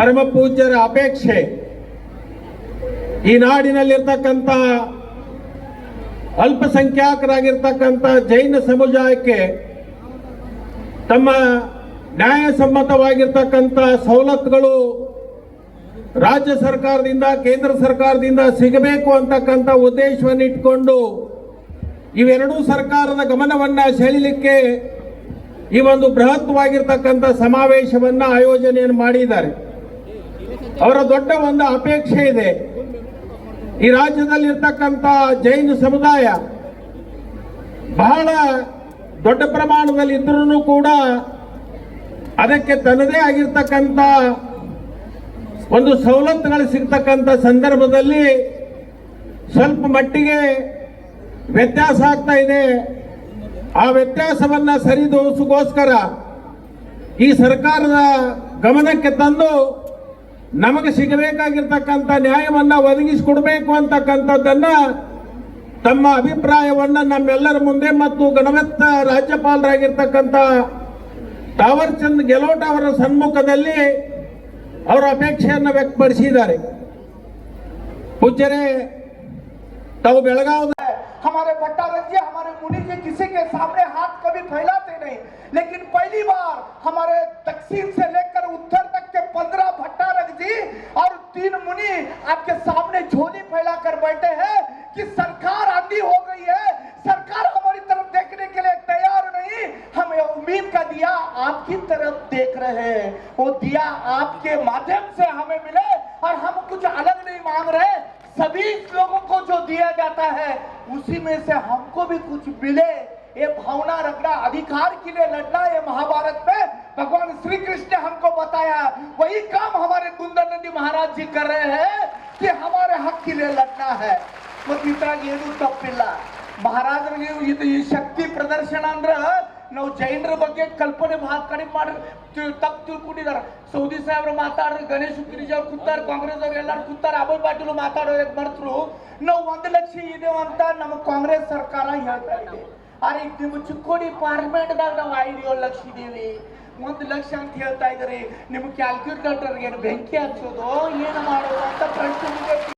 ಪರಮ ಪೂಜ್ಯರ ಅಪೇಕ್ಷೆ ಈ ನಾಡಿನಲ್ಲಿರ್ತಕ್ಕಂಥ ಅಲ್ಪಸಂಖ್ಯಾತರಾಗಿರ್ತಕ್ಕಂಥ ಜೈನ ಸಮುದಾಯಕ್ಕೆ ತಮ್ಮ ನ್ಯಾಯಸಮ್ಮತವಾಗಿರ್ತಕ್ಕಂಥ ಸವಲತ್ತುಗಳು ರಾಜ್ಯ ಸರ್ಕಾರದಿಂದ ಕೇಂದ್ರ ಸರ್ಕಾರದಿಂದ ಸಿಗಬೇಕು ಅಂತಕ್ಕಂಥ ಉದ್ದೇಶವನ್ನು ಇಟ್ಕೊಂಡು ಇವೆರಡೂ ಸರ್ಕಾರದ ಗಮನವನ್ನ ಸೆಳೆಯಲಿಕ್ಕೆ ಈ ಒಂದು ಬೃಹತ್ವಾಗಿರ್ತಕ್ಕಂಥ ಸಮಾವೇಶವನ್ನ ಆಯೋಜನೆಯನ್ನು ಮಾಡಿದ್ದಾರೆ. ಅವರ ದೊಡ್ಡ ಒಂದು ಅಪೇಕ್ಷೆ ಇದೆ, ಈ ರಾಜ್ಯದಲ್ಲಿರ್ತಕ್ಕಂಥ ಜೈನ ಸಮುದಾಯ ಬಹಳ ದೊಡ್ಡ ಪ್ರಮಾಣದಲ್ಲಿ ಇದ್ರೂ ಕೂಡ ಅದಕ್ಕೆ ತನ್ನದೇ ಆಗಿರ್ತಕ್ಕಂಥ ಒಂದು ಸವಲತ್ತುಗಳು ಸಿಗ್ತಕ್ಕಂಥ ಸಂದರ್ಭದಲ್ಲಿ ಸ್ವಲ್ಪ ಮಟ್ಟಿಗೆ ವ್ಯತ್ಯಾಸ ಆಗ್ತಾ ಇದೆ. ಆ ವ್ಯತ್ಯಾಸವನ್ನ ಸರಿದೂಗಿಸೋಸ್ಕರ ಈ ಸರ್ಕಾರದ ಗಮನಕ್ಕೆ ತಂದು ನಮಗೆ ಸಿಗಬೇಕಾಗಿರ್ತಕ್ಕಂಥ ನ್ಯಾಯವನ್ನ ಒದಗಿಸಿಕೊಡ್ಬೇಕು ಅಂತಕ್ಕಂಥದ್ದನ್ನ ತಮ್ಮ ಅಭಿಪ್ರಾಯವನ್ನ ನಮ್ಮೆಲ್ಲರ ಮುಂದೆ ಮತ್ತು ಗಣಮತ್ತ ರಾಜ್ಯಪಾಲರಾಗಿರ್ತಕ್ಕಂಥ ತಾವರ್ ಚಂದ್ ಗೆಹ್ಲೋಟ್ ಅವರ ಸಮ್ಮುಖದಲ್ಲಿ ಅವರ ಅಪೇಕ್ಷೆಯನ್ನು ವ್ಯಕ್ತಪಡಿಸಿದ್ದಾರೆ. पूज्यरे ताऊ बेलगाव हमारे भट्टारक जी हमारे मुनि जी किसी के सामने हाथ कभी फैलाते नहीं, लेकिन पहली बार हमारे दक्षिण से लेकर उत्तर तक के 15 भट्टारक जी और 3 मुनि आपके सामने झोली फैलाकर बैठे हैं कि सरकार आंधी हो गई है, सरकार हमारी तरफ देखने के लिए तैयार नहीं, हमें उम्मीद का दिया आपकी तरफ देख रहे हैं, वो दिया आपके माध्यम से हमें मिले और हम कुछ अलग नहीं मांग रहे, सभी लोगों को जो दिया जाता है उसी में से हमको भी कुछ मिले, ये भावना रखना, अधिकार के लिए लड़ना, ये महाभारत में भगवान श्री कृष्ण ने हमको बताया, वही काम हमारे कुंदन नंदी महाराज जी कर रहे हैं कि हमारे हक के लिए लड़ना है. ಏನು ತಪ್ಪಿಲ್ಲ ಮಹಾರಾಜರಿಗೆ ಇದು ಈ ಶಕ್ತಿ ಪ್ರದರ್ಶನ ಅಂದ್ರೆ ನಾವು ಜೈನರ ಬಗ್ಗೆ ಕಲ್ಪನೆ ಭಾಳ ಕಡಿಮೆ ಮಾಡಿ ತಪ್ಪು ತಿಳ್ಕೊಂಡಿದ್ದಾರೆ. ಸೌದಿ ಸಾಹೇಬ್ರು ಮಾತಾಡ್ರಿ, ಗಣೇಶ್ ಗಿರಿಜ್ ಅವ್ರು ಕೂತಾರ, ಕಾಂಗ್ರೆಸ್ ಅವ್ರು ಎಲ್ಲರೂ ಕೂತಾರ, ಅಭಯ್ ಪಾಟೀಲ್ ಮಾತಾಡೋದಕ್ಕೆ ಮರ್ತರು ನಾವು 1 ಲಕ್ಷ ಇದೇವ ಅಂತ ನಮ್ಮ ಕಾಂಗ್ರೆಸ್ ಸರ್ಕಾರ ಹೇಳ್ತಾ ಇದೆ. ಆದ್ರೆ ಈಗ ನಿಮ್ಮ ಚಿಕ್ಕೋಡಿ ಪಾರ್ಲಿಮೆಂಟ್ದಾಗ ನಾವು 5-7 ಲಕ್ಷ ಇದೀವಿ, 1 ಲಕ್ಷ ಅಂತ ಹೇಳ್ತಾ ಇದ್ರಿ. ನಿಮ್ಮ ಕ್ಯಾಲ್ಕ್ಯುಲೇಟರ್ಗೆ ಏನು ಬೆಂಕಿ ಹಚ್ಚೋದು ಏನು ಮಾಡೋದು ಅಂತ ಪ್ರಶ್ನೆ